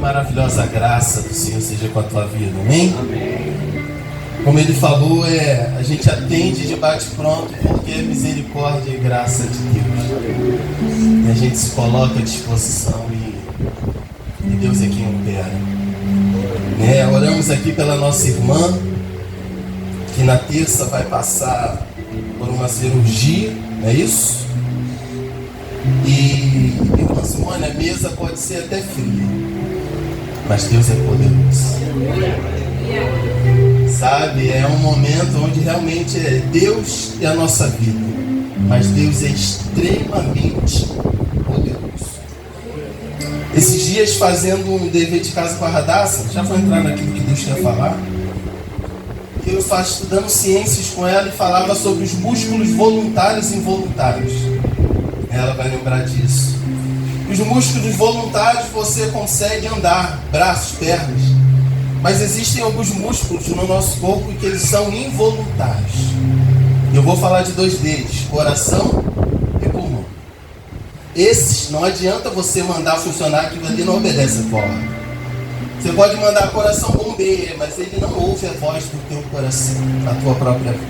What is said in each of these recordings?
maravilhosa graça do Senhor seja com a tua vida, amém? Como ele falou, a gente atende de bate-pronto porque é misericórdia e graça de Deus. E a gente se coloca à disposição e Deus é quem opera. Oramos aqui pela nossa irmã, que na terça vai passar por uma cirurgia, não é isso? E irmã Simone, a mesa pode ser até fria, mas Deus é poderoso. Sabe, é um momento onde realmente é Deus e a nossa vida, mas Deus é extremamente poderoso. Esses dias, fazendo um dever de casa com a Radassa, já vou entrar naquilo que Deus quer falar, que eu faço estudando ciências com ela e falava sobre os músculos voluntários e involuntários. Ela vai lembrar disso. Os músculos voluntários você consegue andar, braços, pernas. Mas existem alguns músculos no nosso corpo que eles são involuntários. Eu vou falar de dois deles, coração e pulmão. Esses não adianta você mandar funcionar, que ali não obedece a voz. Você pode mandar coração bombeia, mas ele não ouve a voz do teu coração, a tua própria voz.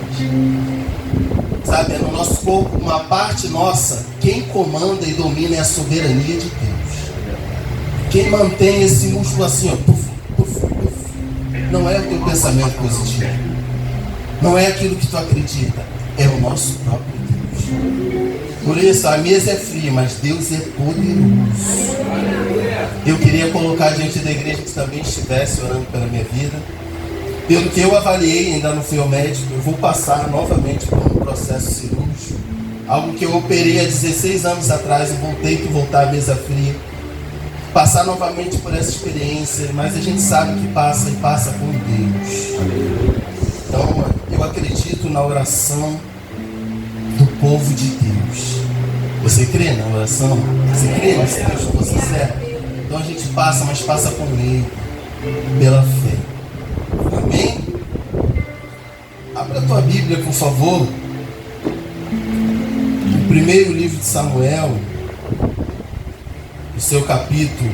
Sabe, é no nosso corpo, uma parte nossa, quem comanda e domina é a soberania de Deus. Quem mantém esse músculo assim, ó, puf, puf, puf, não é o teu pensamento positivo, não é aquilo que tu acredita, é o nosso próprio Deus. Por isso, a mesa é fria, mas Deus é poderoso. Eu queria colocar diante da igreja que também estivesse orando pela minha vida. Pelo que eu avaliei, ainda não fui ao médico, eu vou passar novamente por um processo cirúrgico. Algo que eu operei há 16 anos atrás e voltei que voltar à mesa fria. Passar novamente por essa experiência, mas a gente sabe que passa e passa com Deus. Então, eu acredito na oração do povo de Deus. Você crê na oração? Você crê nesse Deus que você serve? Então a gente passa, mas passa com Ele, pela fé. Amém? Abra a tua Bíblia, por favor. O primeiro livro de Samuel, o seu capítulo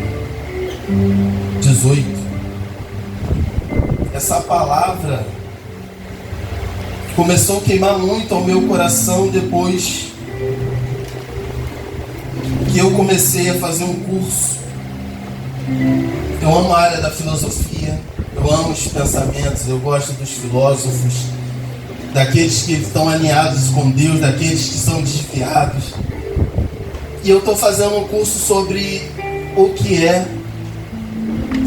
18. Essa palavra começou a queimar muito ao meu coração depois que eu comecei a fazer um curso. Eu amo a área da filosofia, eu amo os pensamentos, eu gosto dos filósofos, daqueles que estão alinhados com Deus, daqueles que são desviados. E eu estou fazendo um curso sobre o que é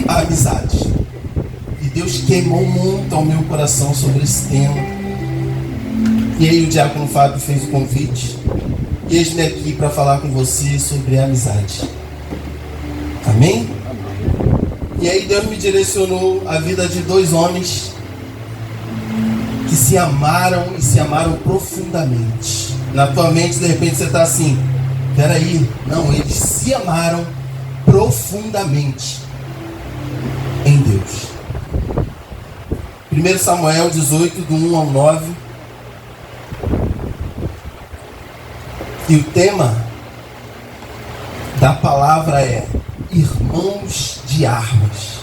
a amizade. E Deus queimou muito ao meu coração sobre esse tema. E aí o diácono Fábio fez o convite. E eis-me aqui para falar com você sobre a amizade. Amém? E aí Deus me direcionou a vida de dois homens que se amaram e se amaram profundamente. Na tua mente, de repente, você está assim, peraí, não, eles se amaram profundamente em Deus. 1 Samuel 18, do 1 ao 9. E o tema da palavra é irmãos de armas.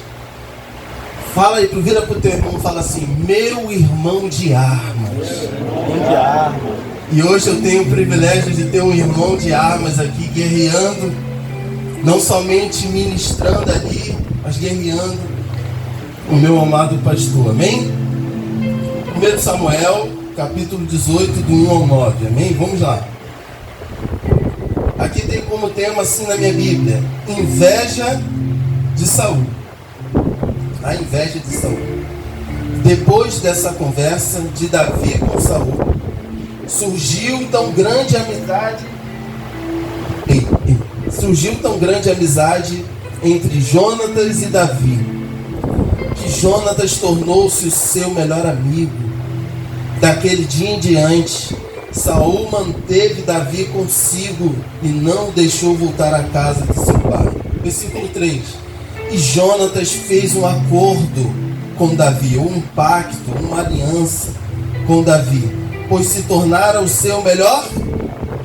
Fala aí, vira pro teu irmão e fala assim, meu irmão de armas. Irmão de armas. E hoje eu tenho o privilégio de ter um irmão de armas aqui guerreando, não somente ministrando ali, mas guerreando o meu amado pastor, amém? 1 Samuel, capítulo 18, do 1 ao 9, amém? Vamos lá. Aqui tem como tema assim na minha Bíblia, inveja de Saul. A inveja de Saul. Depois dessa conversa de Davi com Saul, surgiu tão grande amizade entre Jonatas e Davi, que Jonatas tornou-se o seu melhor amigo. Daquele dia em diante, Saul manteve Davi consigo e não o deixou voltar à casa de seu pai. Versículo 3. E Jonatas fez um acordo com Davi, um pacto, uma aliança com Davi, pois se tornara o seu melhor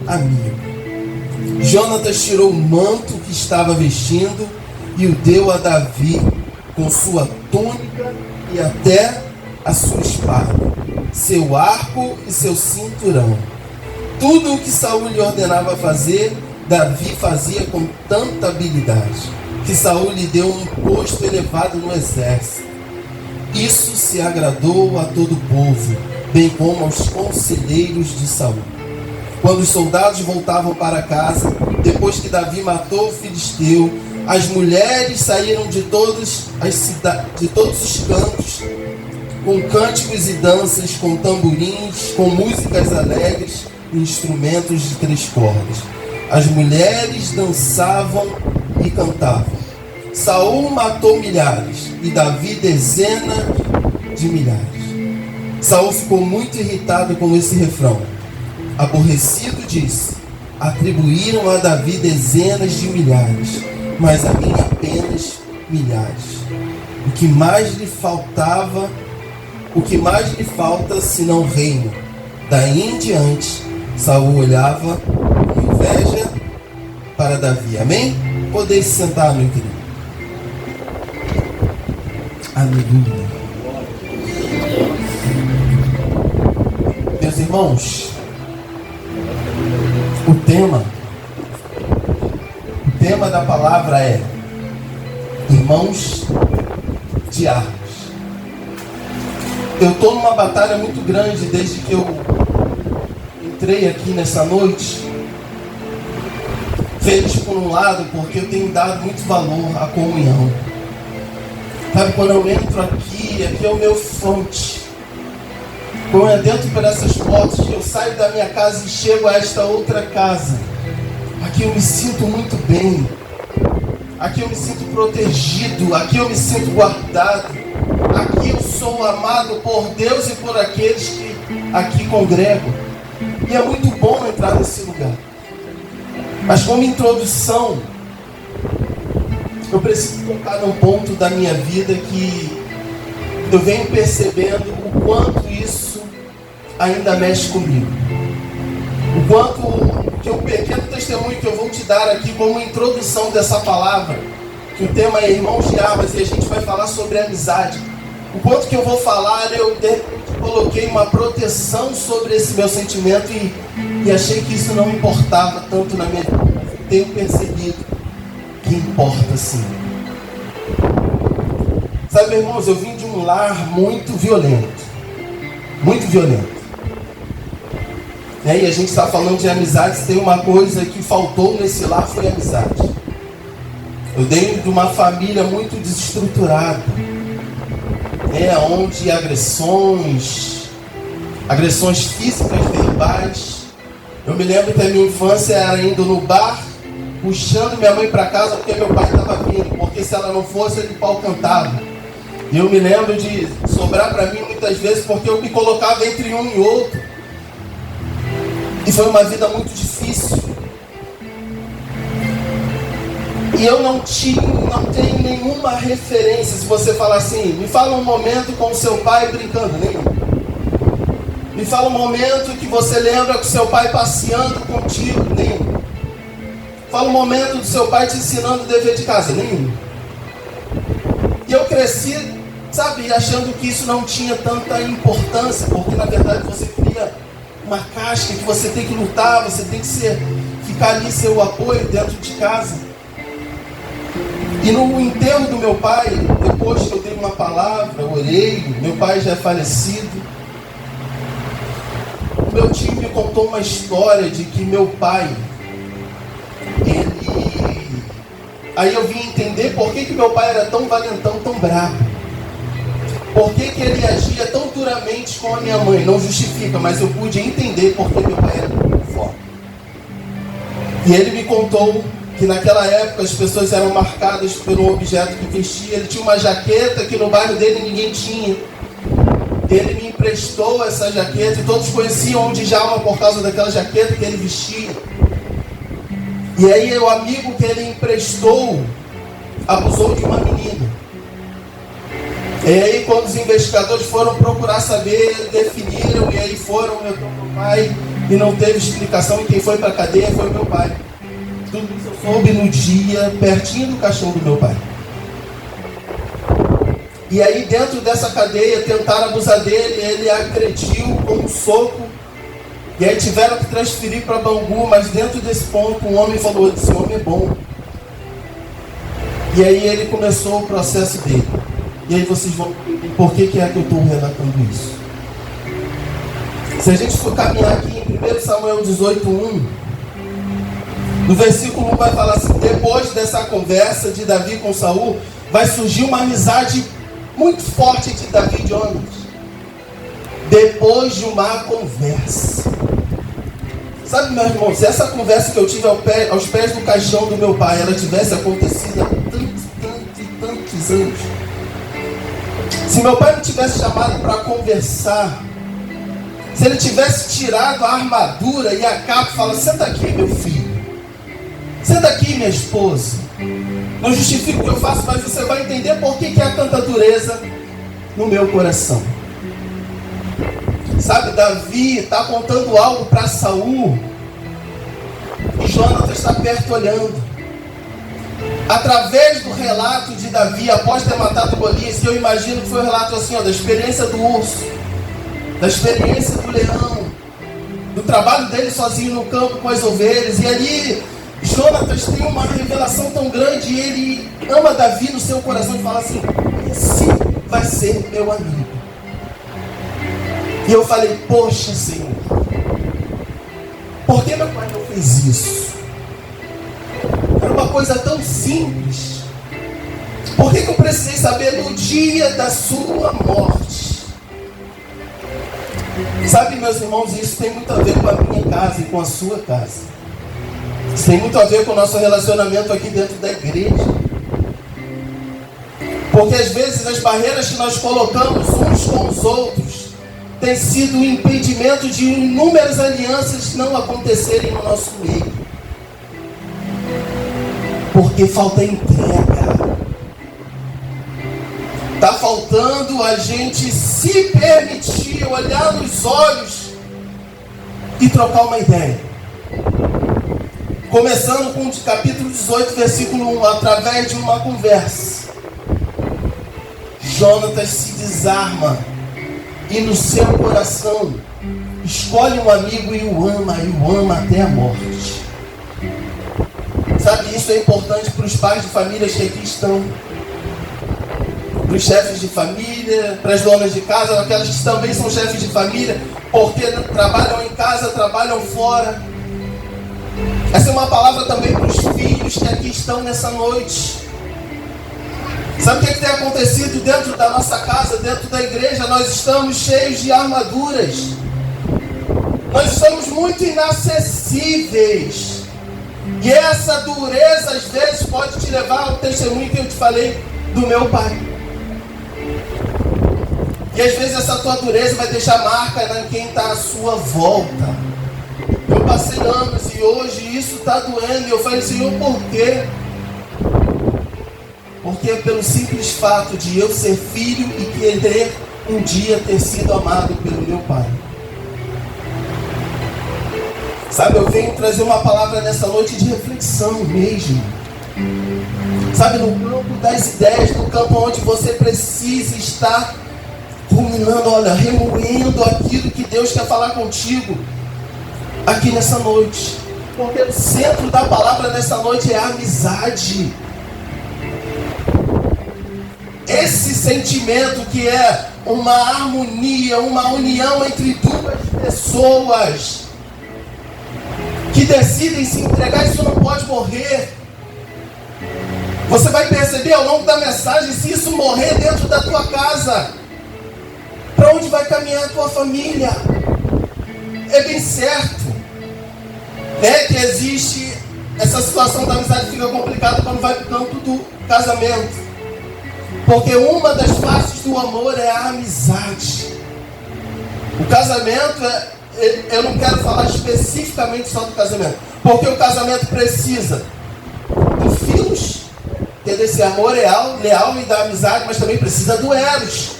amigo. Jonatas tirou o manto que estava vestindo e o deu a Davi com sua túnica e até a sua espada, seu arco e seu cinturão. Tudo o que Saul lhe ordenava fazer, Davi fazia com tanta habilidade, que Saul lhe deu um posto elevado no exército. Isso se agradou a todo o povo, bem como aos conselheiros de Saul. Quando os soldados voltavam para casa, depois que Davi matou o filisteu, as mulheres saíram de todos os cantos, com cânticos e danças, com tamborins, com músicas alegres e instrumentos de 3 cordas. As mulheres dançavam e cantavam. Saul matou milhares e Davi dezenas de milhares. Saul ficou muito irritado com esse refrão. Aborrecido disse: atribuíram a Davi dezenas de milhares, mas a mim apenas milhares. O que mais lhe falta senão reino? Daí em diante, Saul olhava com inveja para Davi. Amém? Podeis se sentar, meu querido. Aleluia. Meus irmãos, o tema da palavra é irmãos de armas. Eu estou numa batalha muito grande desde que eu entrei aqui nessa noite. Feliz por um lado, porque eu tenho dado muito valor à comunhão. Sabe, quando eu entro aqui é o meu fronte. Quando eu entro por essas portas, que eu saio da minha casa e chego a esta outra casa, aqui eu me sinto muito bem. Aqui eu me sinto protegido. Aqui eu me sinto guardado. Aqui eu sou amado por Deus e por aqueles que aqui congregam. E é muito bom entrar nesse lugar. Mas como introdução, eu preciso tocar num ponto da minha vida que eu venho percebendo o quanto isso ainda mexe comigo. O quanto que o pequeno testemunho que eu vou te dar aqui como introdução dessa palavra, que o tema é irmãos de armas, e a gente vai falar sobre amizade. O quanto que eu vou falar, eu coloquei uma proteção sobre esse meu sentimento e achei que isso não importava tanto na minha vida. Tenho percebido que importa sim. Sabe, irmãos, eu vim de um lar muito violento. Muito violento. E a gente está falando de amizade, se tem uma coisa que faltou nesse lar foi amizade. Eu venho de uma família muito desestruturada. Onde agressões físicas, verbais. Eu me lembro que a minha infância era indo no bar, puxando minha mãe para casa porque meu pai estava vindo, porque se ela não fosse, ele pau cantava. E eu me lembro de sobrar para mim muitas vezes porque eu me colocava entre um e outro. E foi uma vida muito difícil. E eu não tenho nenhuma referência. Se você falar assim, me fala um momento com o seu pai brincando, nenhum. Me fala um momento que você lembra com o seu pai passeando contigo, nenhum. Fala um momento do seu pai te ensinando o dever de casa, nenhum. E eu cresci, sabe, achando que isso não tinha tanta importância, porque na verdade você cria uma casca que você tem que lutar, você tem que ficar ali seu apoio dentro de casa. E no enterro do meu pai, depois que eu dei uma palavra, eu orei, meu pai já é falecido. O meu tio me contou uma história de que meu pai, aí eu vim entender por que meu pai era tão valentão, tão bravo. Por que ele agia tão duramente com a minha mãe? Não justifica, mas eu pude entender por que meu pai era tão forte. E ele me contou que naquela época as pessoas eram marcadas pelo objeto que vestia. Ele tinha uma jaqueta que no bairro dele ninguém tinha. Ele me emprestou essa jaqueta e todos conheciam o Djalma por causa daquela jaqueta que ele vestia. E aí o amigo que ele emprestou abusou de uma menina. E aí quando os investigadores foram procurar saber, definiram, e aí foram, meu pai, e não teve explicação, e quem foi para a cadeia foi meu pai. Tudo isso eu soube no dia, pertinho do caixão do meu pai. E aí dentro dessa cadeia tentaram abusar dele, ele agrediu com um soco. E aí tiveram que transferir para Bangu, mas dentro desse ponto um homem falou, esse homem é bom. E aí ele começou o processo dele. E aí vocês vão entender por que é que eu estou relatando isso. Se a gente for caminhar aqui em 1 Samuel 18:1, no versículo 1 vai falar assim, depois dessa conversa de Davi com Saul, vai surgir uma amizade muito forte entre Davi e Jonatas. Depois de uma conversa. Sabe, meu irmão, se essa conversa que eu tive aos pés do caixão do meu pai, ela tivesse acontecido há tantos anos. Se meu pai me tivesse chamado para conversar, se ele tivesse tirado a armadura e a capa e falado, senta aqui, meu filho. Senta aqui, minha esposa. Não justifico o que eu faço, mas você vai entender por que há tanta dureza no meu coração. Sabe, Davi está apontando algo para Saul e Jonatas está perto olhando. Através do relato de Davi, após ter matado Golias, que eu imagino que foi um relato assim, da experiência do urso, da experiência do leão, do trabalho dele sozinho no campo com as ovelhas, e ali Jonatas tem uma revelação tão grande, e ele ama Davi no seu coração e fala assim, esse vai ser meu amigo. E eu falei, poxa Senhor, por que meu pai não fez isso? Era uma coisa tão simples. Por que eu precisei saber no dia da sua morte? Sabe, meus irmãos, isso tem muito a ver com a minha casa e com a sua casa. Isso tem muito a ver com o nosso relacionamento aqui dentro da igreja. Porque às vezes as barreiras que nós colocamos uns com os outros tem sido o impedimento de inúmeras alianças não acontecerem no nosso meio. Porque falta entrega. Está faltando a gente se permitir olhar nos olhos e trocar uma ideia. Começando com o capítulo 18, versículo 1, através de uma conversa. Jonatas se desarma e no seu coração escolhe um amigo e o ama até a morte. Sabe, isso é importante para os pais de famílias que aqui estão, para os chefes de família, para as donas de casa, aquelas que também são chefes de família, porque trabalham em casa, trabalham fora. Essa é uma palavra também para os filhos que aqui estão nessa noite. Sabe o que tem acontecido dentro da nossa casa, dentro da igreja? Nós estamos cheios de armaduras. Nós estamos muito inacessíveis. E essa dureza, às vezes, pode te levar ao testemunho que eu te falei do meu pai. E às vezes essa tua dureza vai deixar marca em quem está à sua volta. Eu passei anos e hoje isso está doendo. E eu falei, Senhor, por quê? Porque pelo simples fato de eu ser filho e querer um dia ter sido amado pelo meu pai. Sabe, eu venho trazer uma palavra nessa noite de reflexão mesmo. Sabe, no campo das ideias, no campo onde você precisa estar ruminando, olha, remoendo aquilo que Deus quer falar contigo aqui nessa noite. Porque o centro da palavra nessa noite é a amizade. Esse sentimento que é uma harmonia, uma união entre duas pessoas que decidem se entregar, isso não pode morrer. Você vai perceber ao longo da mensagem, se isso morrer dentro da tua casa, para onde vai caminhar a tua família? É bem certo, né, que existe essa situação da amizade, fica complicada quando vai para o campo do casamento. Porque uma das faces do amor é a amizade. O casamento, eu não quero falar especificamente só do casamento, porque o casamento precisa do filos, que é desse amor leal e da amizade, mas também precisa do eros,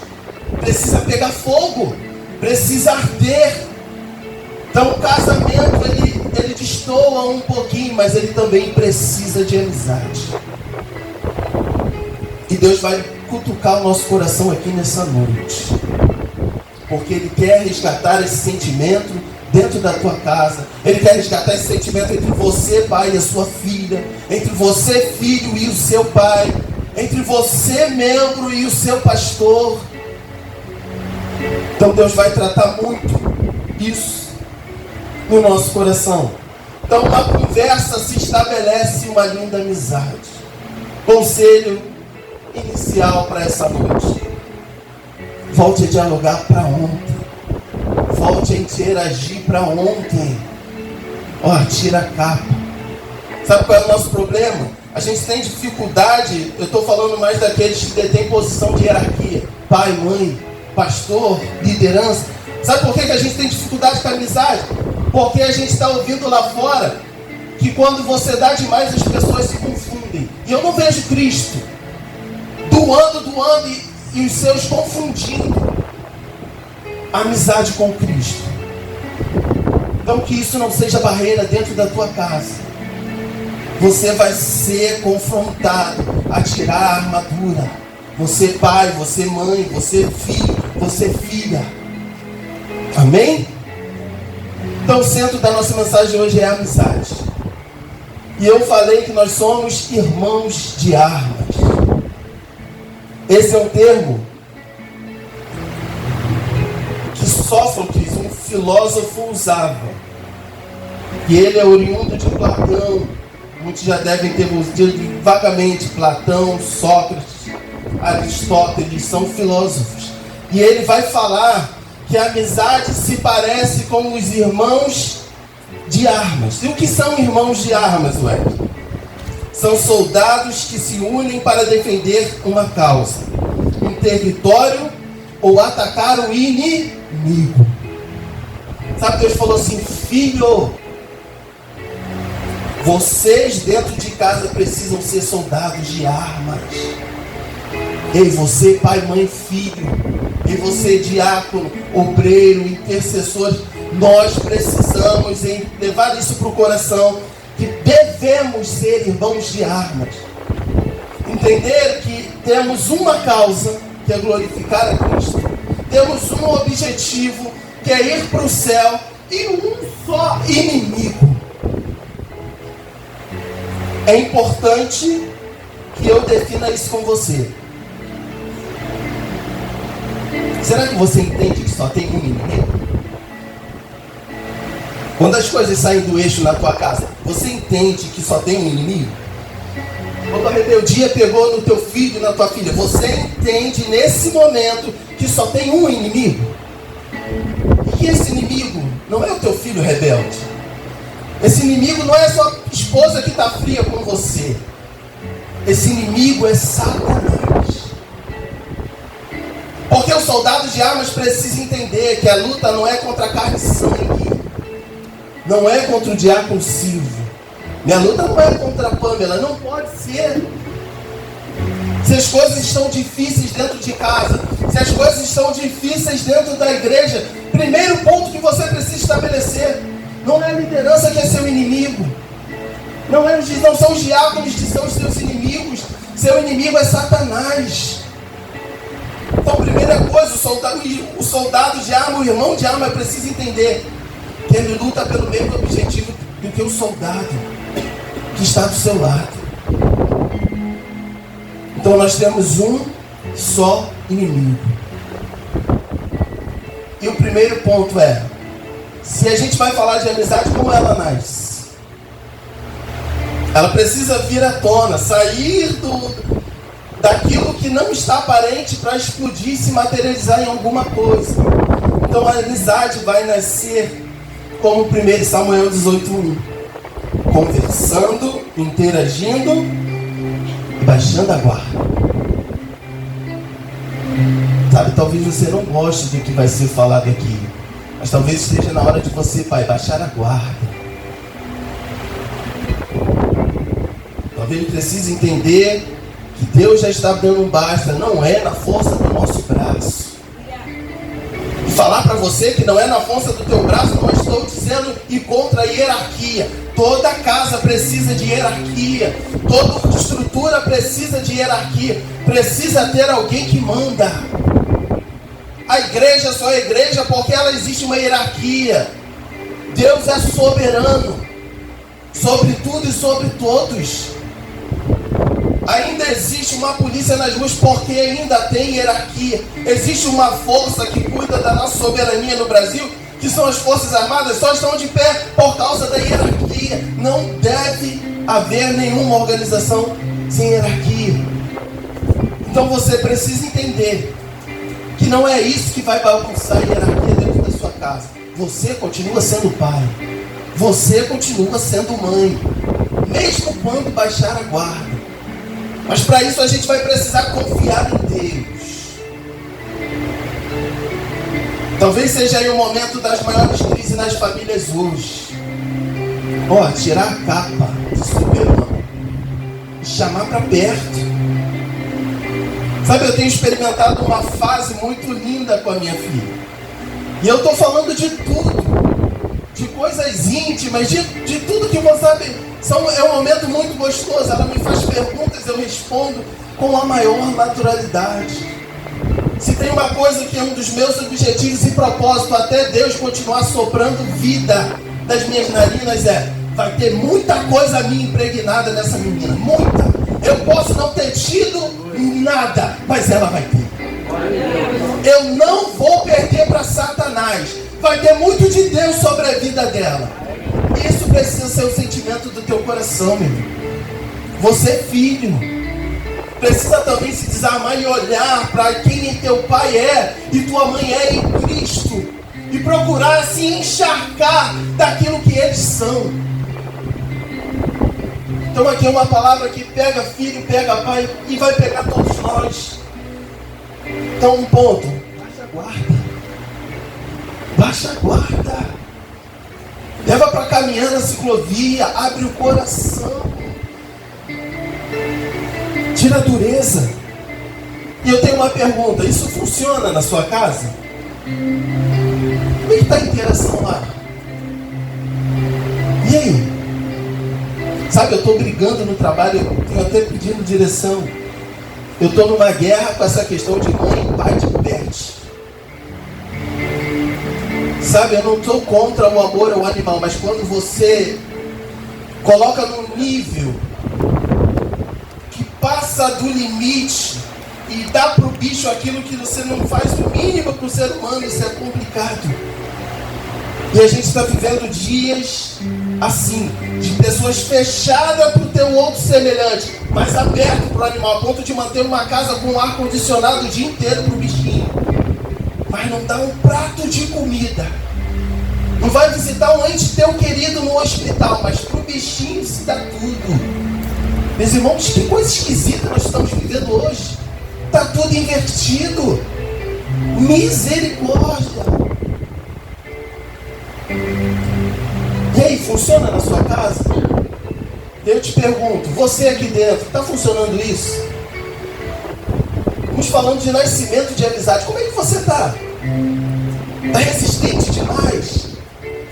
precisa pegar fogo, precisa arder. Então o casamento, ele destoa um pouquinho, mas ele também precisa de amizade. E Deus vai cutucar o nosso coração aqui nessa noite, porque Ele quer resgatar esse sentimento dentro da tua casa. Ele quer resgatar esse sentimento entre você, pai, e a sua filha, entre você, filho, e o seu pai, entre você, membro, e o seu pastor. Então Deus vai tratar muito isso no nosso coração. Então uma conversa se estabelece, uma linda amizade. Conselho inicial para essa noite: volte a dialogar para ontem, volte a interagir para ontem. Tira a capa. Sabe qual é o nosso problema? A gente tem dificuldade, eu estou falando mais daqueles que detêm posição de hierarquia, pai, mãe, pastor, liderança. Sabe por que a gente tem dificuldade com a amizade? Porque a gente está ouvindo lá fora que quando você dá demais as pessoas se confundem. E eu não vejo Cristo doando e os seus confundindo a amizade com Cristo. Então que isso não seja barreira dentro da tua casa. Você vai ser confrontado a tirar a armadura. Você pai, você mãe, você filho, você filha. Amém? Então o centro da nossa mensagem hoje é a amizade. E eu falei que nós somos irmãos de armas. Esse é um termo que Sófocles, um filósofo, usava. E ele é oriundo de Platão. Muitos já devem ter ouvido vagamente Platão, Sócrates, Aristóteles, são filósofos. E ele vai falar que a amizade se parece com os irmãos de armas. E o que são irmãos de armas, Wesley? São soldados que se unem para defender uma causa, um território ou atacar o inimigo. Sabe, Deus falou assim: filho, vocês dentro de casa precisam ser soldados de armas. Ei, você, pai, mãe, filho, e você, diácono, obreiro, intercessor, nós precisamos levar isso para o coração, que devemos ser irmãos de armas. Entender que temos uma causa, que é glorificar a Cristo. Temos um objetivo, que é ir para o céu, e um só inimigo. É importante que eu defina isso com você. Será que você entende que só tem um inimigo? Quando as coisas saem do eixo na tua casa, você entende que só tem um inimigo? Quando a rebeldia pegou no teu filho, na tua filha, você entende nesse momento que só tem um inimigo? E que esse inimigo não é o teu filho rebelde. Esse inimigo não é a sua esposa que está fria com você. Esse inimigo é Satanás. Porque os soldados de armas precisam entender que a luta não é contra a carne e sangue. Não é contra o diácono Silvio. Minha luta não é contra a Pâmela. Não pode ser. Se as coisas estão difíceis dentro de casa, se as coisas estão difíceis dentro da igreja, primeiro ponto que você precisa estabelecer: não é a liderança que é seu inimigo. Não são os diáconos que são os seus inimigos. Seu inimigo é Satanás. Então, primeira coisa, o soldado de arma, o irmão de arma, precisa entender que ele luta pelo mesmo objetivo do que o soldado que está do seu lado. Então nós temos um só inimigo. E o primeiro ponto é: se a gente vai falar de amizade, como ela nasce? Ela precisa vir à tona, sair daquilo que não está aparente para explodir e se materializar em alguma coisa. Então a amizade vai nascer como 1 Samuel 18:1, conversando, interagindo e baixando a guarda. Sabe, talvez você não goste do que vai ser falado aqui, mas talvez esteja na hora de você, pai, baixar a guarda. Talvez precise entender que Deus já está dando um basta, não é na força do nosso braço. E falar para você que não é na força do teu braço, não estou dizendo ir contra a hierarquia. Toda casa precisa de hierarquia. Toda estrutura precisa de hierarquia. Precisa ter alguém que manda. A igreja só é igreja porque ela existe uma hierarquia. Deus é soberano sobre tudo e sobre todos. Ainda existe uma polícia nas ruas porque ainda tem hierarquia. Existe uma força que cuida da nossa soberania no Brasil, que são as Forças Armadas, só estão de pé por causa da hierarquia. Não deve haver nenhuma organização sem hierarquia. Então você precisa entender que não é isso que vai bagunçar a hierarquia dentro da sua casa. Você continua sendo pai. Você continua sendo mãe. Mesmo quando baixar a guarda. Mas para isso a gente vai precisar confiar em Deus. Talvez seja aí o momento das maiores crises nas famílias hoje. Tirar a capa de super-homem e chamar para perto. Sabe, eu tenho experimentado uma fase muito linda com a minha filha. E eu estou falando de tudo. De coisas íntimas, de tudo que você sabe. É um momento muito gostoso. Ela me faz perguntas, eu respondo com a maior naturalidade. Se tem uma coisa que é um dos meus objetivos e propósito, até Deus continuar soprando vida das minhas narinas, vai ter muita coisa minha impregnada nessa menina. Muita. Eu posso não ter tido nada, mas ela vai ter. Eu não vou perder para Satanás. Vai ter muito de Deus sobre a vida dela. Isso precisa ser o sentimento do teu coração, meu irmão. Você é filho. Precisa também se desarmar e olhar para quem teu pai é e tua mãe é em Cristo. E procurar se encharcar daquilo que eles são. Então aqui é uma palavra que pega filho, pega pai e vai pegar todos nós. Então um ponto. Baixa a guarda. Baixa a guarda. Leva para caminhar na ciclovia. Abre o coração. Tira a dureza. E eu tenho uma pergunta. Isso funciona na sua casa? Como é que está a interação lá? E aí? Sabe, eu estou brigando no trabalho. Eu tenho até pedindo direção. Eu estou numa guerra com essa questão de mãe e pai de pet. Sabe, eu não estou contra o amor ao animal, mas quando você coloca num nível que passa do limite e dá para o bicho aquilo que você não faz o mínimo para o ser humano, isso é complicado. E a gente está vivendo dias assim, de pessoas fechadas para o teu outro semelhante, mas aberto para o animal, a ponto de manter uma casa com ar-condicionado o dia inteiro para o bichinho. Mas não dá um prato de comida. Não vai visitar um ente teu querido no hospital, mas para o bichinho se dá tudo. Meus irmãos, que coisa esquisita nós estamos vivendo hoje. Está tudo invertido. Misericórdia. E aí, funciona na sua casa? Eu te pergunto, você aqui dentro, está funcionando isso? Estamos falando de nascimento de amizade. Como é que você está? Está resistente demais?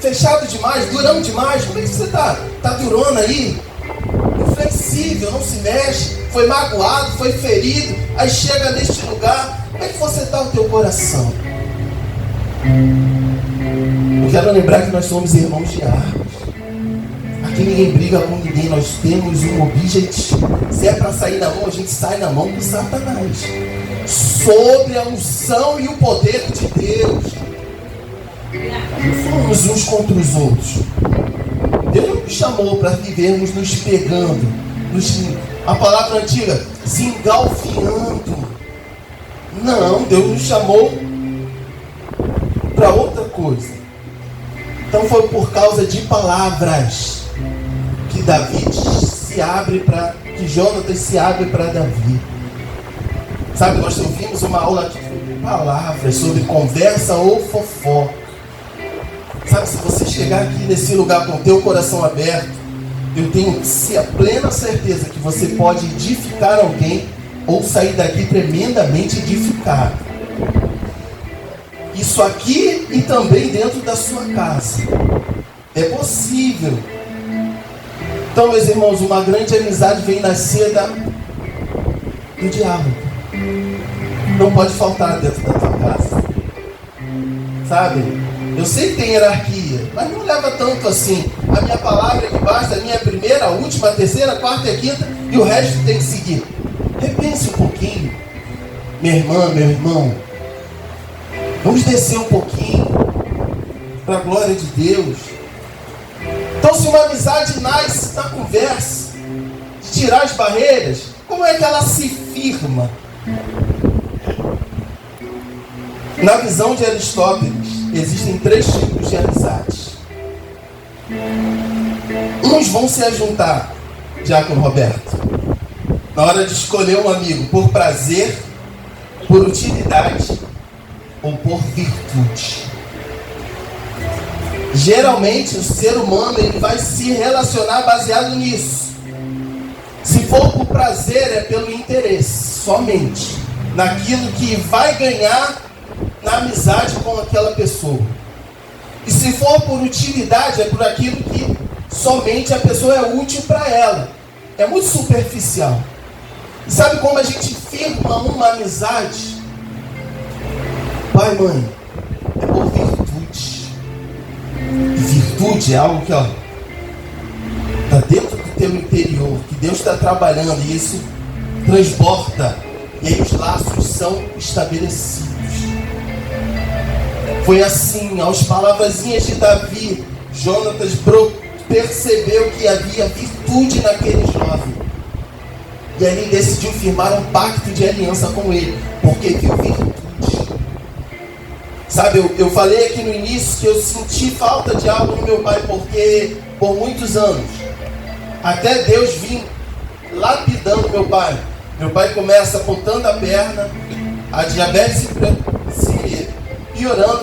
Fechado demais? Durão demais? Como é que você está? Está durona aí? Inflexível, não se mexe? Foi magoado, foi ferido? Aí chega neste lugar. Como é que você está o teu coração? Eu quero lembrar que nós somos irmãos de armas. Aqui ninguém briga com ninguém. Nós temos um objetivo. Se é para sair na mão, a gente sai na mão do Satanás. Sobre a unção e o poder de Deus. Não somos uns contra os outros. Deus não nos chamou para vivermos nos pegando. A palavra antiga, se engalfiando. Não, Deus nos chamou para outra coisa. Então foi por causa de palavras que Jonatas se abre para Davi. Sabe, nós ouvimos uma aula aqui de palavras sobre conversa ou fofoca. Sabe, se você chegar aqui nesse lugar com o teu coração aberto, eu tenho a plena certeza que você pode edificar alguém ou sair daqui tremendamente edificado. Isso aqui e também dentro da sua casa. É possível Então, meus irmãos, uma grande amizade vem nascer do diálogo. Não pode faltar dentro da tua casa. Sabe? Eu sei que tem hierarquia, mas não leva tanto assim. A minha palavra é que basta, a minha primeira, a última, a terceira, a quarta e a quinta, e o resto tem que seguir. Repense um pouquinho. Minha irmã, meu irmão, vamos descer um pouquinho para a glória de Deus. Então, se uma amizade nasce na conversa, de tirar as barreiras, como é que ela se firma? Na visão de Aristóteles, existem 3 tipos de amizades. Uns vão se ajuntar, Diácono Roberto, na hora de escolher um amigo, por prazer, por utilidade ou por virtude. Geralmente, o ser humano ele vai se relacionar baseado nisso. Se for por prazer, é pelo interesse, somente, naquilo que vai ganhar na amizade com aquela pessoa. E se for por utilidade, é por aquilo que somente a pessoa é útil para ela. É muito superficial. E sabe como a gente firma uma amizade? Pai, mãe, é por virtude. E virtude é algo que está dentro do teu interior, que Deus está trabalhando, e isso transborda. E aí os laços são estabelecidos. Foi assim, aos palavrazinhas de Davi, Jonatas percebeu que havia virtude naquele jovem. E aí ele decidiu firmar um pacto de aliança com ele, porque viu virtude. Sabe, eu falei aqui no início que eu senti falta de algo no meu pai, porque por muitos anos, até Deus vir lapidando meu pai. Meu pai começa apontando a perna, a diabetes se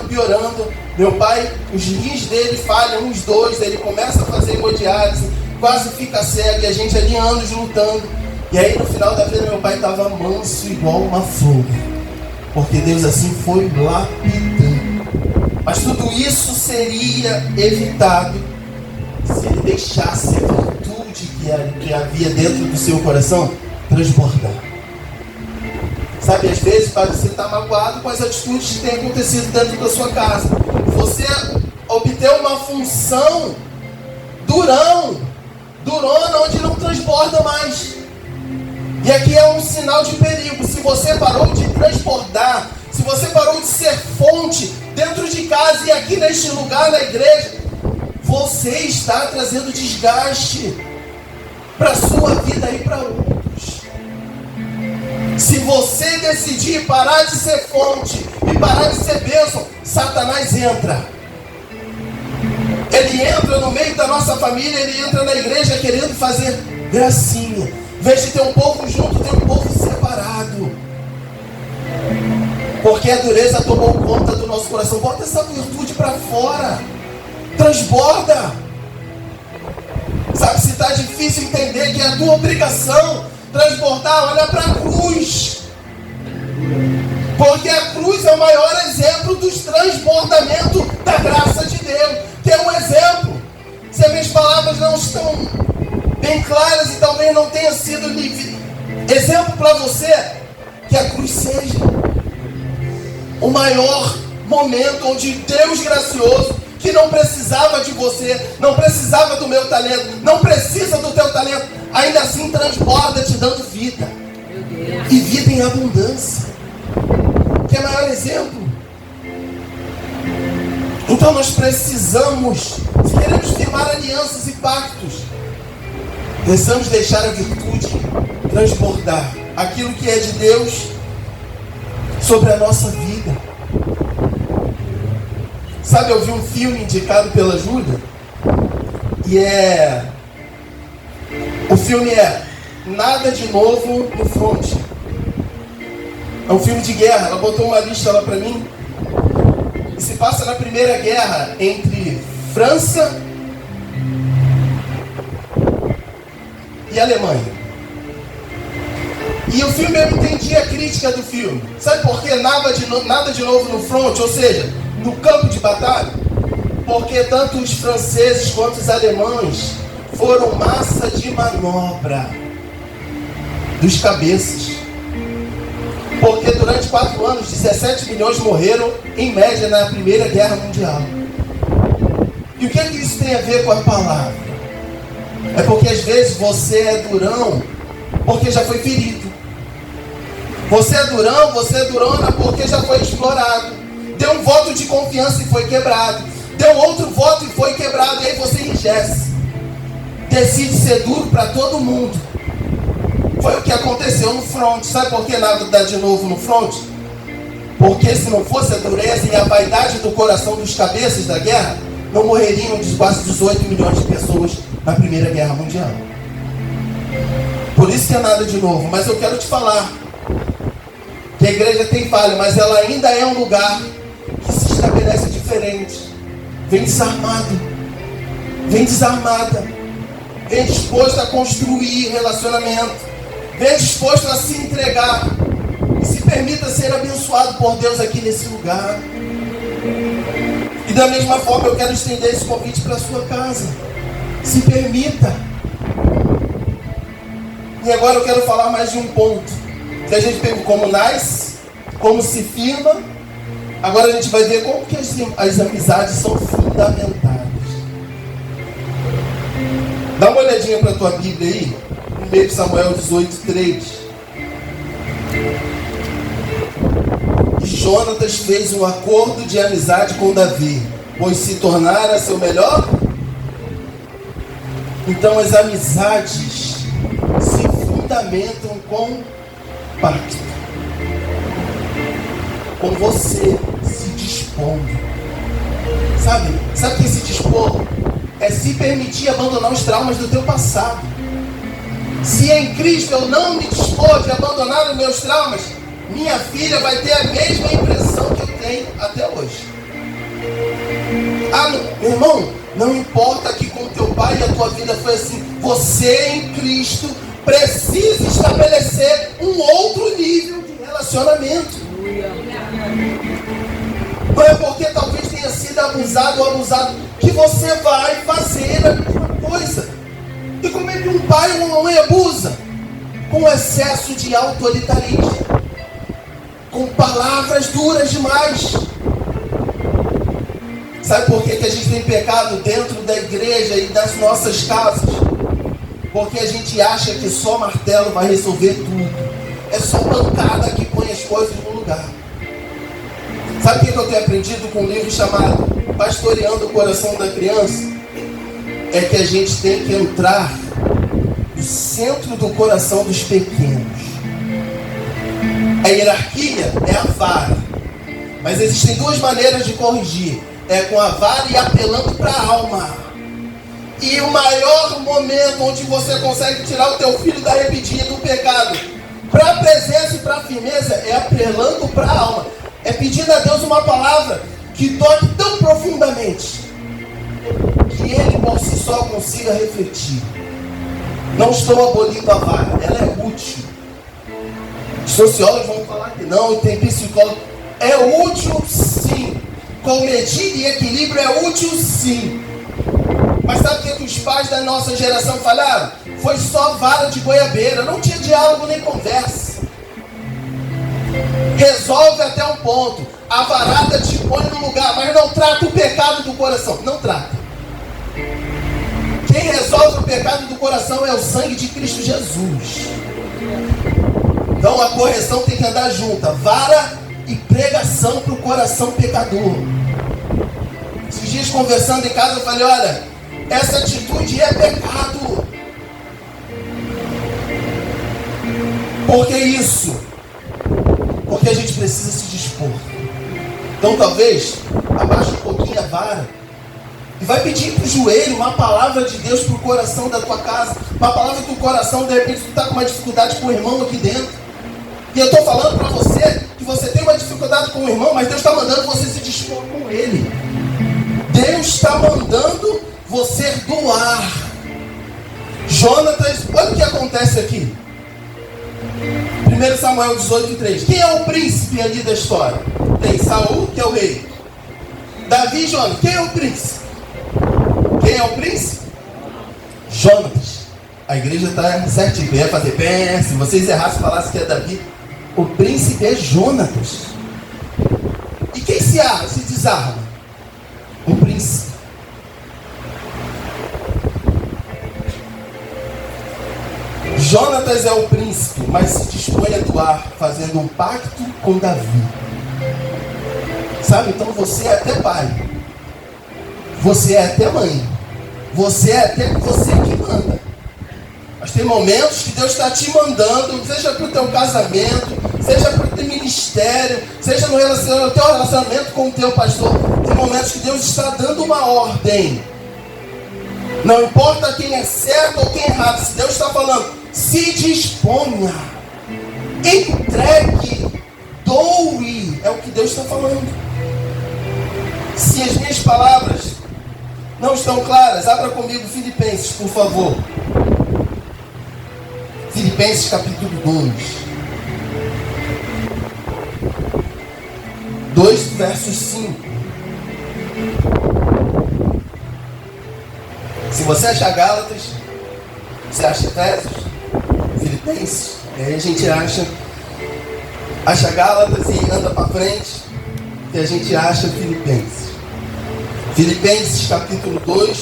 piorando. Meu pai, os rins dele falham, uns 2, ele começa a fazer hemodiálise, quase fica cego, e a gente ali anos lutando. E aí no final da vida meu pai estava manso igual uma flor, porque Deus assim foi lapidando. Mas tudo isso seria evitado se ele deixasse a virtude que havia dentro do seu coração transbordar. Sabe, às vezes você está magoado com as atitudes que têm acontecido dentro da sua casa. Você obteve uma função durona, onde não transborda mais. E aqui é um sinal de perigo. Se você parou de transbordar, se você parou de ser fonte dentro de casa e aqui neste lugar, na igreja, você está trazendo desgaste para a sua vida e para outros. Se você decidir parar de ser fonte e parar de ser bênção, Satanás entra. Ele entra no meio da nossa família, ele entra na igreja querendo fazer gracinha. Em vez de ter um povo junto, tem um povo separado. Porque a dureza tomou conta do nosso coração. Bota essa virtude para fora. Transborda. Sabe, se está difícil entender que é a tua obrigação transbordar, olha para a cruz. Porque a cruz é o maior exemplo dos transbordamentos da graça de Deus. Que é um exemplo. Se as minhas palavras não estão bem claras e talvez não tenha sido exemplo para você, que a cruz seja o maior momento onde Deus gracioso, que não precisava de você, não precisava do meu talento, não precisa do teu talento, ainda assim transborda te dando vida, e vida em abundância, que é o maior exemplo. Então nós precisamos, se queremos firmar alianças e pactos, precisamos deixar a virtude transbordar aquilo que é de Deus sobre a nossa vida. Sabe, eu vi um filme indicado pela Júlia, e o filme é Nada de Novo no Front. É um filme de guerra. Ela botou uma lista lá pra mim, e se passa na Primeira Guerra entre França e Alemanha. E o filme, eu entendi a crítica do filme. Sabe por quê? Nada de novo no front, ou seja, no campo de batalha. Porque tanto os franceses quanto os alemães foram massa de manobra dos cabeças. Porque durante 4 anos, 17 milhões morreram, em média, na Primeira Guerra Mundial. E o que é que isso tem a ver com a palavra? É porque às vezes você é durão porque já foi ferido. Você é durão, você é durona porque já foi explorado. Deu um voto de confiança e foi quebrado. Deu outro voto e foi quebrado. E aí você enrijece. Decide ser duro para todo mundo. Foi o que aconteceu no front. Sabe por que nada dá de novo no front? Porque se não fosse a dureza e a vaidade do coração dos cabeças da guerra, não morreriam quase 18 milhões de pessoas na Primeira Guerra Mundial. Por isso que é nada de novo. Mas eu quero te falar que a igreja tem falha, mas ela ainda é um lugar que se estabelece diferente. Vem desarmado, vem desarmada, vem disposto a construir relacionamento, vem disposto a se entregar e se permita ser abençoado por Deus aqui nesse lugar. E da mesma forma eu quero estender esse convite para a sua casa. Se permita. E agora eu quero falar mais de um ponto que a gente pegou como nasce, como se firma. Agora a gente vai ver como que as amizades são fundamentadas. Dá uma olhadinha para a tua Bíblia aí, 1 Samuel 18:3. E Jonatas fez um acordo de amizade com Davi, pois se tornara seu melhor. Então as amizades se fundamentam com pacto. Com você se dispondo. Sabe o que é se dispor? É se permitir abandonar os traumas do teu passado. Se em Cristo eu não me dispor de abandonar os meus traumas, minha filha vai ter a mesma impressão que eu tenho até hoje. Ah, meu irmão, não importa que com teu pai a tua vida foi assim. Você em Cristo precisa estabelecer um outro nível de relacionamento. Não é porque talvez tenha sido abusado ou abusado que você vai fazer a mesma coisa. E como é que um pai ou uma mãe abusa? Com excesso de autoritarismo, com palavras duras demais. Sabe por que a gente tem pecado dentro da igreja e das nossas casas? Porque a gente acha que só martelo vai resolver tudo. É só pancada que põe as coisas no lugar. Sabe o que eu tenho aprendido com um livro chamado Pastoreando o Coração da Criança? É que a gente tem que entrar no centro do coração dos pequenos. A hierarquia é a vara. Mas existem 2 maneiras de corrigir. É com a vara e apelando para a alma. E o maior momento onde você consegue tirar o teu filho da rebeldia do pecado para a presença e para a firmeza é apelando para a alma. É pedindo a Deus uma palavra que toque tão profundamente que ele por si só consiga refletir. Não estou abolindo a vara, ela é útil. Os sociólogos vão falar que não, e tem psicólogo. É útil sim. Com medida e equilíbrio é útil sim. Mas sabe o que os pais da nossa geração falaram? Foi só vara de goiabeira, não tinha diálogo nem conversa. Resolve até um ponto. A varada te põe no lugar, mas não trata o pecado do coração. Não trata. Quem resolve o pecado do coração é o sangue de Cristo Jesus. Então a correção tem que andar junta. Vara e pregação para o coração pecador. Esses dias conversando em casa eu falei, olha, essa atitude é pecado. Por que isso? Porque a gente precisa se dispor. Então talvez abaixa um pouquinho a vara e vai pedir para o joelho uma palavra de Deus para o coração da tua casa. Uma palavra do coração, de repente tu está com uma dificuldade com o irmão aqui dentro. E eu estou falando para você que você tem uma dificuldade com o irmão, mas Deus está mandando você se dispor com ele. Deus está mandando você doar. Jonatas, olha o que acontece aqui. 1 Samuel 18:3. Quem é o príncipe ali da história? Tem Saul, que é o rei. Davi e Jonatas. Quem é o príncipe? Quem é o príncipe? Jonatas. A igreja está certinha. Eu ia fazer bem, se vocês errassem, falassem que é Davi. O príncipe é Jonatas. E quem se desarma? O príncipe. Jonatas é o príncipe, mas se dispõe a doar, fazendo um pacto com Davi. Sabe, então você é até pai. Você é até mãe. Você é até você que manda. Mas tem momentos que Deus está te mandando, seja para o teu casamento, seja para o teu ministério, seja no teu relacionamento com o teu pastor. Tem momentos que Deus está dando uma ordem. Não importa quem é certo ou quem é errado. Se Deus está falando, se disponha, entregue, doe. É o que Deus está falando. Se as minhas palavras não estão claras, abra comigo Filipenses, por favor. Filipenses capítulo 2, versos 5. Se você achar Gálatas, você acha Efésios, Filipenses, aí a gente acha Gálatas e anda para frente, e a gente acha Filipenses. Filipenses capítulo 2,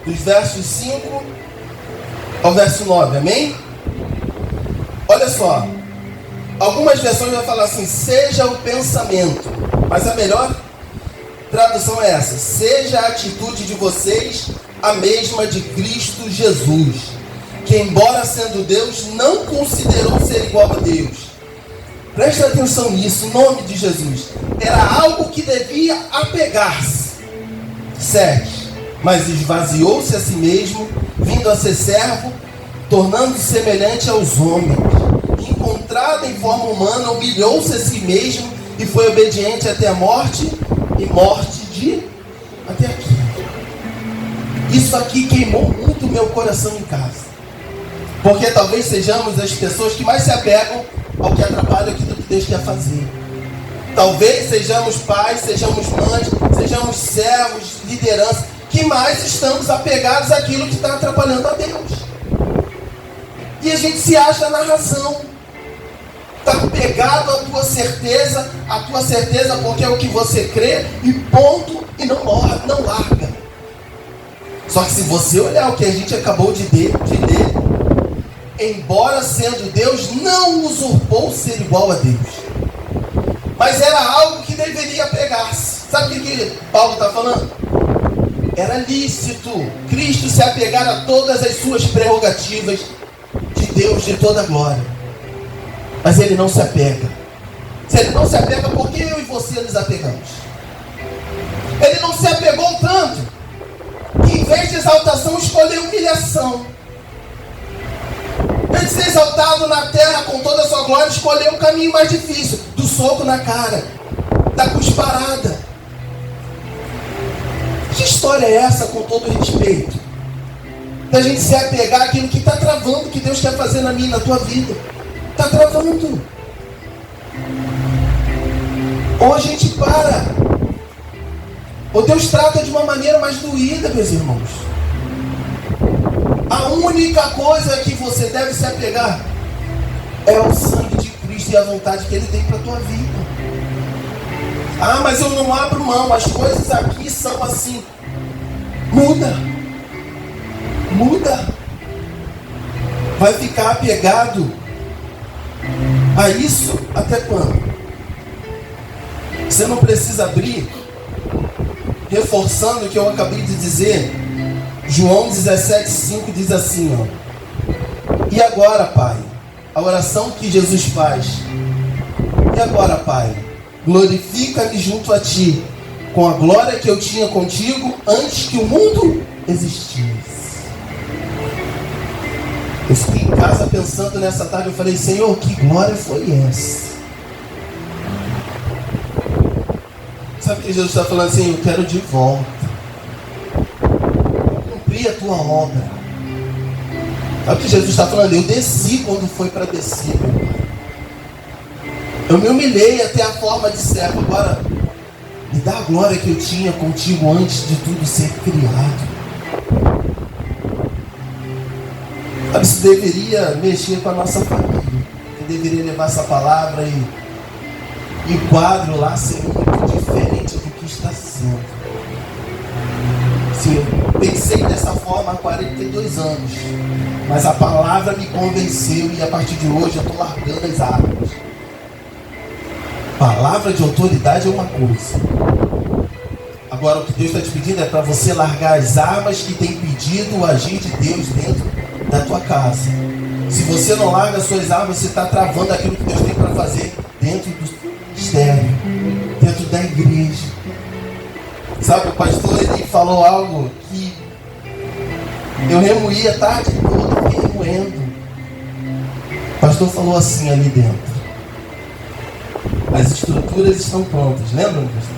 dos versos 5 ao verso 9, amém? Olha só, algumas versões vão falar assim, seja o pensamento, mas a melhor tradução é essa, seja a atitude de vocês a mesma de Cristo Jesus, que embora sendo Deus, não considerou ser igual a Deus. Presta atenção nisso, em nome de Jesus. Era algo que devia apegar-se. 7. Mas esvaziou-se a si mesmo, vindo a ser servo, tornando-se semelhante aos homens. Encontrado em forma humana, humilhou-se a si mesmo e foi obediente até a morte, e morte de até aqui. Isso aqui queimou muito meu coração em casa. Porque talvez sejamos as pessoas que mais se apegam ao que atrapalha aquilo que Deus quer fazer. Talvez sejamos pais, sejamos mães, sejamos servos, liderança, que mais estamos apegados àquilo que está atrapalhando a Deus. E a gente se acha na razão. Está apegado à tua certeza porque é o que você crê, e ponto, e não larga. Só que se você olhar o que a gente acabou de ler, embora sendo Deus, não usurpou ser igual a Deus. Mas era algo que deveria pegar-se. Sabe o que Paulo está falando? Era lícito Cristo se apegar a todas as suas prerrogativas de Deus de toda a glória. Mas ele não se apega. Se ele não se apega, por que eu e você nos apegamos? Ele não se apegou tanto que em vez de exaltação escolheu humilhação. Em vez de ser exaltado na terra com toda a sua glória, escolheu o caminho mais difícil, do soco na cara, da cusparada. Que história é essa, com todo respeito? Da gente se apegar àquilo que está travando o que Deus quer fazer na minha e na tua vida. Está travando. Ou a gente para, ou Deus trata de uma maneira mais doída, meus irmãos. A única coisa que você deve se apegar é o sangue de Cristo e a vontade que Ele tem para a tua vida. Ah, mas eu não abro mão, as coisas aqui são assim. Muda. Vai ficar apegado a isso até quando? Você não precisa abrir, reforçando o que eu acabei de dizer. João 17,5 diz assim, e agora, Pai, a oração que Jesus faz, e agora, Pai, glorifica-me junto a Ti, com a glória que eu tinha contigo antes que o mundo existisse. Eu fiquei em casa pensando nessa tarde, eu falei, Senhor, que glória foi essa? Sabe o que Jesus está falando assim? Eu quero de volta. Cumprir a tua obra. Sabe o que Jesus está falando? Eu desci quando foi para descer, meu Pai. Eu me humilhei até a forma de servo. Agora, me dá a glória que eu tinha contigo antes de tudo ser criado. Sabe, isso deveria mexer com a nossa família. Eu deveria levar essa palavra e o quadro lá ser muito diferente do que está sendo. Sim, eu pensei dessa forma há 42 anos, mas a palavra me convenceu e a partir de hoje eu estou largando as armas. Palavra de autoridade é uma coisa. Agora o que Deus está te pedindo é para você largar as armas que tem impedido o agir de Deus dentro da tua casa. Se você não larga as suas armas, você está travando aquilo que Deus tem para fazer dentro do ministério, dentro da igreja. Sabe, o pastor, ele falou algo que eu remoí a tarde toda, fiquei remoendo. O pastor falou assim ali dentro: as estruturas estão prontas, lembram, pastor?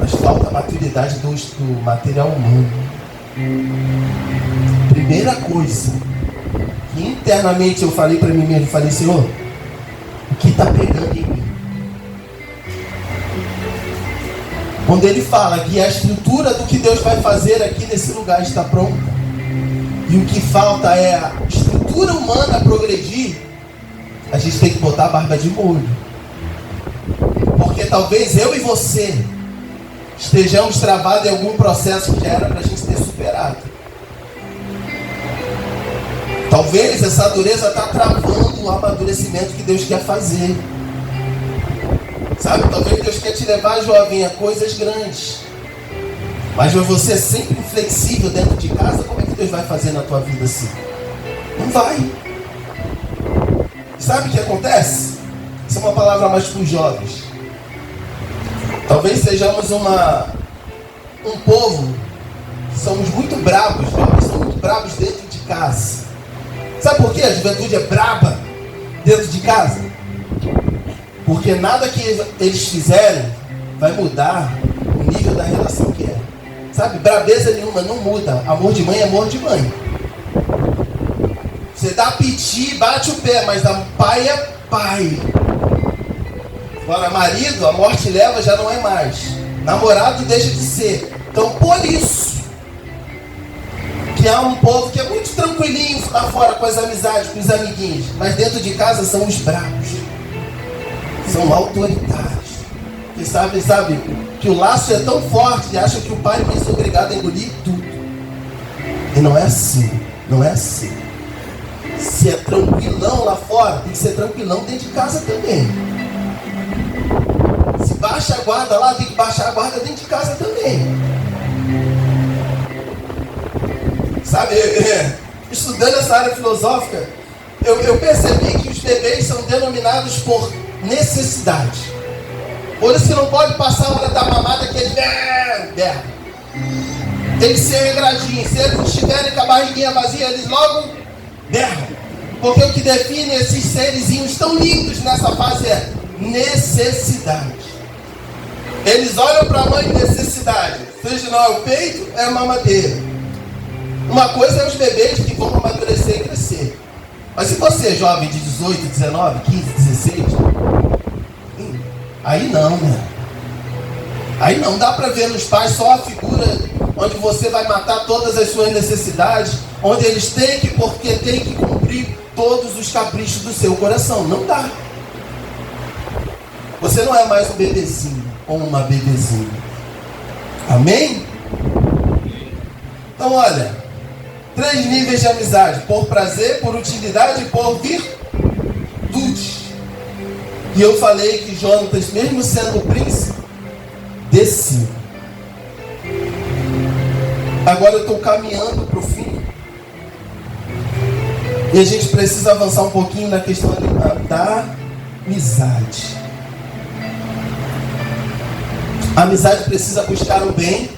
Mas falta a maturidade do material humano. Primeira coisa que internamente eu falei para mim mesmo, falei: Senhor, o que está pegando em mim? Quando ele fala que a estrutura do que Deus vai fazer aqui nesse lugar está pronta, e o que falta é a estrutura humana progredir, a gente tem que botar a barba de molho. Porque talvez eu e você estejamos travados em algum processo que já era para a gente ter superado. Talvez essa dureza está travando o amadurecimento que Deus quer fazer. Sabe, talvez Deus quer te levar, jovem, a coisas grandes. Mas você é sempre inflexível dentro de casa, como é que Deus vai fazer na tua vida assim? Não vai. Sabe o que acontece? Isso é uma palavra mais para os jovens. Talvez sejamos um povo que somos muito bravos, jovens são muito bravos dentro de casa. Sabe por quê? A juventude é braba dentro de casa. Porque nada que eles fizerem vai mudar o nível da relação que é. Sabe, braveza nenhuma não muda. Amor de mãe é amor de mãe. Você dá piti, bate o pé, mas dá pai é pai. Agora marido, a morte leva, já não é mais. Namorado deixa de ser. Então por isso que há um povo que é muito tranquilinho lá fora com as amizades, com os amiguinhos, mas dentro de casa são os bravos. São autoritários. Que sabe que o laço é tão forte que acham que o pai vai ser obrigado a engolir tudo. E não é assim. Não é assim. Se é tranquilão lá fora, tem que ser tranquilão dentro de casa também. Se baixa a guarda lá, tem que baixar a guarda dentro de casa também. Sabe, estudando essa área filosófica, eu percebi que os bebês são denominados por necessidade. Por isso que não pode passar a hora da mamada que eles berram. Tem que ser regradinho. Se eles estiverem com a barriguinha vazia, eles logo berram. Porque o que define esses serizinhos tão lindos nessa fase é necessidade. Eles olham para a mãe em necessidade. Seja não é o peito, é a mamadeira. Uma coisa é os bebês que vão amadurecer e crescer. Mas se você é jovem de 18, 19, 15, 16, aí não, né? Aí não dá para ver nos pais só a figura onde você vai matar todas as suas necessidades, onde eles têm que, porque têm que cumprir todos os caprichos do seu coração. Não dá. Você não é mais um bebezinho ou uma bebezinha. Amém? Então olha, 3 níveis de amizade: por prazer, por utilidade e por virtude. E eu falei que Jonatas, mesmo sendo o príncipe, desceu. Agora eu estou caminhando para o fim. E a gente precisa avançar um pouquinho na questão da amizade. A amizade precisa buscar o bem.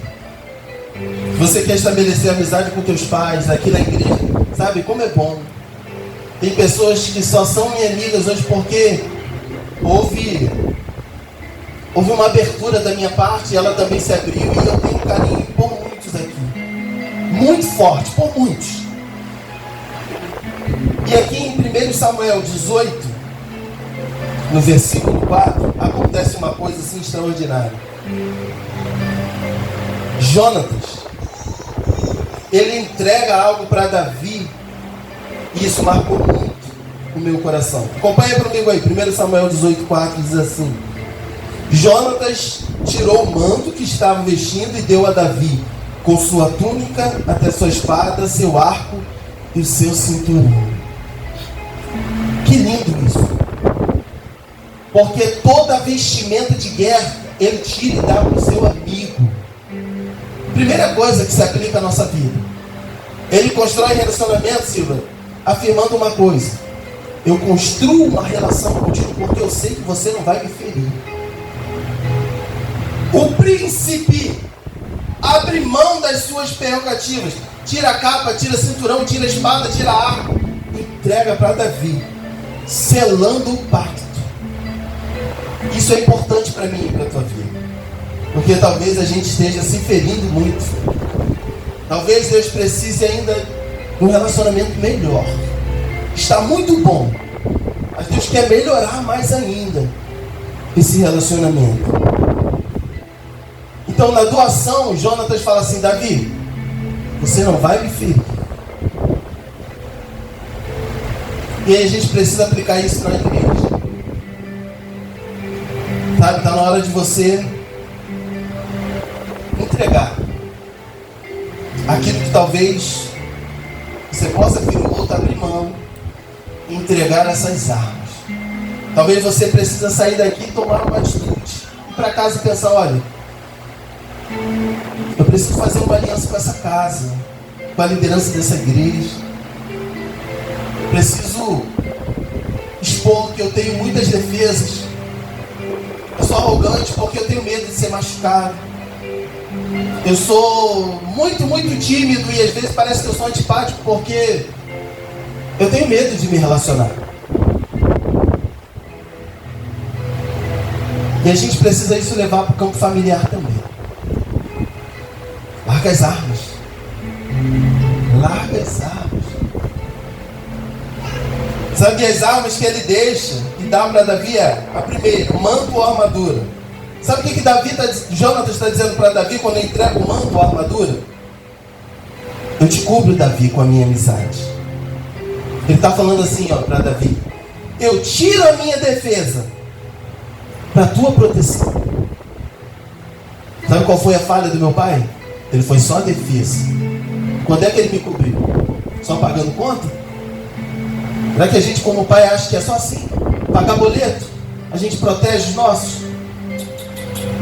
Você quer estabelecer amizade com teus pais, aqui na igreja, sabe como é bom. Tem pessoas que só são minhas amigas hoje porque houve uma abertura da minha parte, ela também se abriu, e eu tenho carinho por muitos aqui. Muito forte, por muitos. E aqui em 1 Samuel 18, no versículo 4, acontece uma coisa assim extraordinária. Jonatas, ele entrega algo para Davi, e isso marcou muito o meu coração. Acompanha comigo aí, 1 Samuel 18,4 diz assim: Jonatas tirou o manto que estava vestindo e deu a Davi, com sua túnica, até sua espada, seu arco e o seu cinturão. Que lindo isso! Porque toda vestimenta de guerra ele tira e dá para o seu amigo. Primeira coisa que se aplica à nossa vida. Ele constrói relacionamento, Silva, afirmando uma coisa: eu construo uma relação contigo porque eu sei que você não vai me ferir. O príncipe abre mão das suas prerrogativas, tira a capa, tira cinturão, tira a espada, tira a arco, entrega para Davi, selando o pacto. Isso é importante para mim e para a tua vida, porque talvez a gente esteja se ferindo muito. Talvez Deus precise ainda de um relacionamento melhor. Está muito bom, mas Deus quer melhorar mais ainda esse relacionamento. Então, na doação, Jonatas fala assim: Davi, você não vai me ferir. E aí a gente precisa aplicar isso na igreja. Sabe, está na hora de você entregar aquilo que talvez você possa vir o outro abrir mão e entregar essas armas. Talvez você precisa sair daqui e tomar uma atitude, ir para casa e pensar: olha, eu preciso fazer uma aliança com essa casa, com a liderança dessa igreja. Preciso expor que eu tenho muitas defesas. Eu sou arrogante porque eu tenho medo de ser machucado. Eu sou muito tímido e às vezes parece que eu sou antipático porque eu tenho medo de me relacionar. E a gente precisa isso levar para o campo familiar também. Larga as armas. Larga as armas. Sabe que as armas que ele deixa e dá para Davi é a primeira, o manto ou a armadura. Sabe o que Jonatas está dizendo para Davi quando ele entrega o manto ou a armadura? Eu te cubro, Davi, com a minha amizade. Ele está falando assim, para Davi: eu tiro a minha defesa para a tua proteção. Sabe qual foi a falha do meu pai? Ele foi só a defesa. Quando é que ele me cobriu? Só pagando conta? Será que a gente, como pai, acha que é só assim? Pagar boleto? A gente protege os nossos?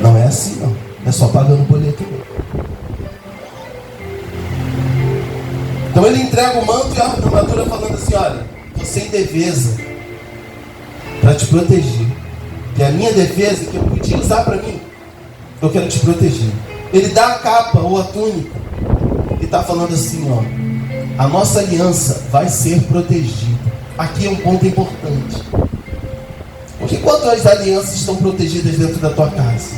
Não é assim, não. É só pagando boleto mesmo. Então ele entrega o manto e a armadura falando assim: olha, você em defesa para te proteger. Que a minha defesa que eu podia usar para mim, eu quero te proteger. Ele dá a capa ou a túnica e está falando assim: ó, a nossa aliança vai ser protegida. Aqui é um ponto importante. Porque quantas alianças estão protegidas dentro da tua casa?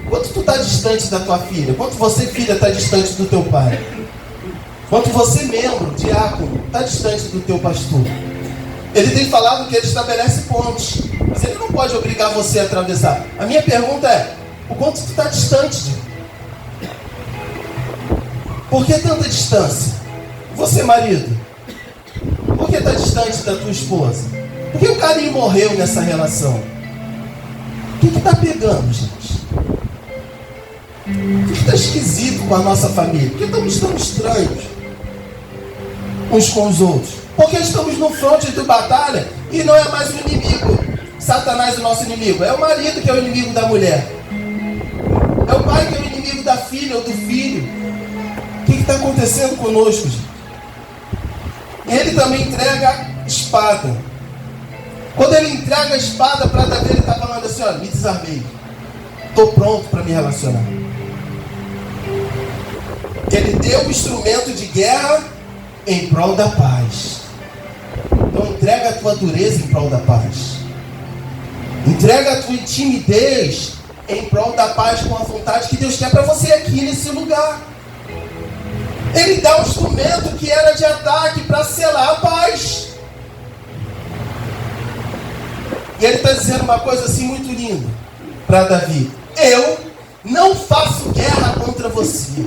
Quanto tu está distante da tua filha? Quanto você, filha, está distante do teu pai? Quanto você, membro, diácono, está distante do teu pastor? Ele tem falado que ele estabelece pontes, mas ele não pode obrigar você a atravessar. A minha pergunta é: o quanto tu está distante de mim? Por que tanta distância? Você, marido, por que está distante da tua esposa? Por que o carinho morreu nessa relação? O que está pegando, gente? O que está esquisito com a nossa família? Por que estamos tão estranhos uns com os outros? Porque estamos no fronte de batalha e não é mais o inimigo. Satanás é o nosso inimigo. É o marido que é o inimigo da mulher. É o pai que é o inimigo da filha ou do filho. O que está acontecendo conosco, gente? Ele também entrega a espada. Quando ele entrega a espada para Davi, ele está falando assim: olha, me desarmei. Estou pronto para me relacionar. Ele deu o instrumento de guerra em prol da paz. Então entrega a tua dureza em prol da paz. Entrega a tua timidez em prol da paz, com a vontade que Deus quer para você aqui nesse lugar. Ele dá um instrumento que era de ataque para selar a paz. E ele está dizendo uma coisa assim muito linda para Davi: eu não faço guerra contra você.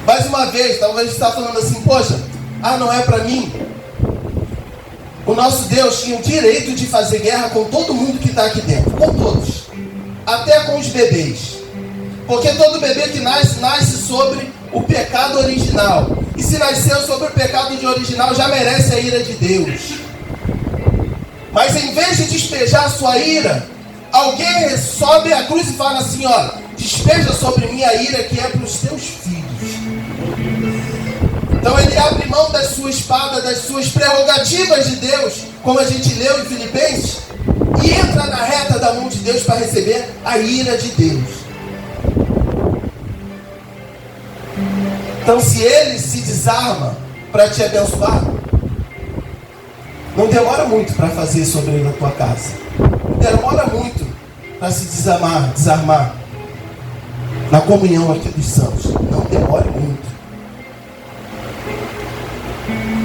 Mais uma vez, talvez você está falando assim, poxa, não é para mim. O nosso Deus tinha o direito de fazer guerra com todo mundo que está aqui dentro, com todos, até com os bebês, porque todo bebê que nasce sobre o pecado original, e se nasceu sobre o pecado original, já merece a ira de Deus. Mas em vez de despejar a sua ira, alguém sobe a cruz e fala assim, ó, despeja sobre mim a ira que é para os teus filhos. Então ele abre mão da sua espada, das suas prerrogativas de Deus, como a gente leu em Filipenses, e entra na reta da mão de Deus para receber a ira de Deus. Então se ele se desarma para te abençoar, não demora muito para fazer sobre ele na tua casa. Não demora muito para se desarmar na comunhão aqui dos santos. Não demora muito.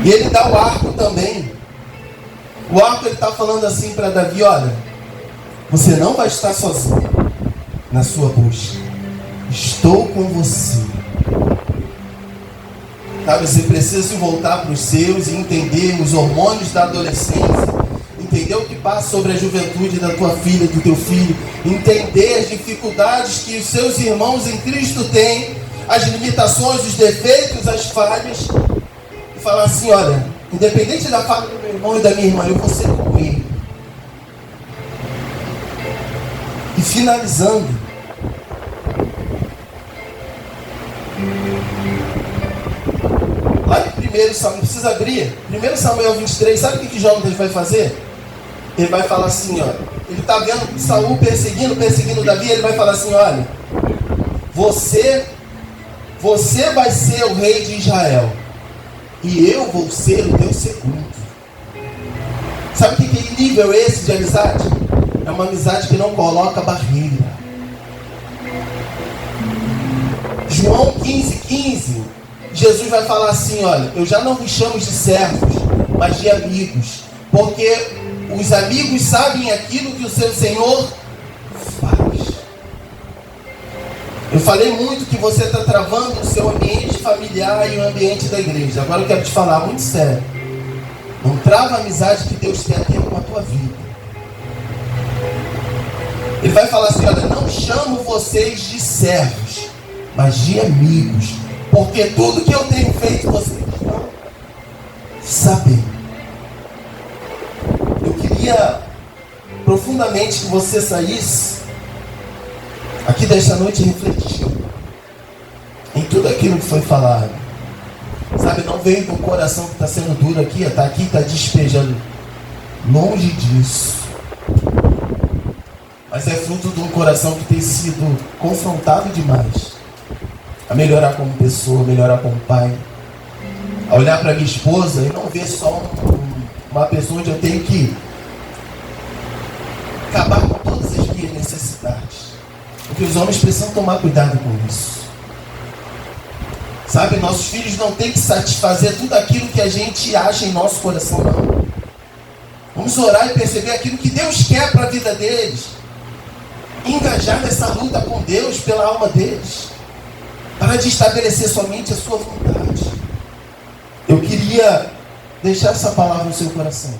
E ele dá o arco também. O arco ele está falando assim para Davi, olha, você não vai estar sozinho na sua busca. Estou com você. Sabe, você precisa se voltar para os seus e entender os hormônios da adolescência, entender o que passa sobre a juventude da tua filha, do teu filho, entender as dificuldades que os seus irmãos em Cristo têm, as limitações, os defeitos, as falhas, e falar assim, olha, independente da falha do meu irmão e da minha irmã, eu vou ser com ele. E finalizando, lá em 1 Samuel, não precisa abrir, 1 Samuel 23, sabe o que Jonatas vai fazer? Ele vai falar assim, ó, ele está vendo Saul perseguindo Davi, ele vai falar assim, olha, você vai ser o rei de Israel, e eu vou ser o teu segundo. Sabe que nível é esse de amizade? É uma amizade que não coloca barreira. João 15:15, Jesus vai falar assim, olha, eu já não vos chamo de servos, mas de amigos, porque os amigos sabem aquilo que o seu Senhor faz. Eu falei muito que você está travando o seu ambiente familiar e o ambiente da igreja. Agora eu quero te falar muito sério. Não trava a amizade que Deus tem a ter com a tua vida. Ele vai falar assim, olha, não chamo vocês de servos, mas de amigos, porque tudo que eu tenho feito vocês não sabem. Eu queria profundamente que você saísse aqui desta noite refletindo em tudo aquilo que foi falado. Sabe, não veio do coração que está sendo duro aqui, está aqui, está despejando. Longe disso. Mas é fruto de um coração que tem sido confrontado demais a melhorar como pessoa, melhorar como pai, a olhar para minha esposa e não ver só uma pessoa onde eu tenho que acabar com todas as minhas necessidades, porque os homens precisam tomar cuidado com isso. Sabe, nossos filhos não têm que satisfazer tudo aquilo que a gente acha em nosso coração, não. Vamos orar e perceber aquilo que Deus quer para a vida deles, engajar nessa luta com Deus pela alma deles, para de estabelecer somente a sua vontade. Eu queria deixar essa palavra no seu coração.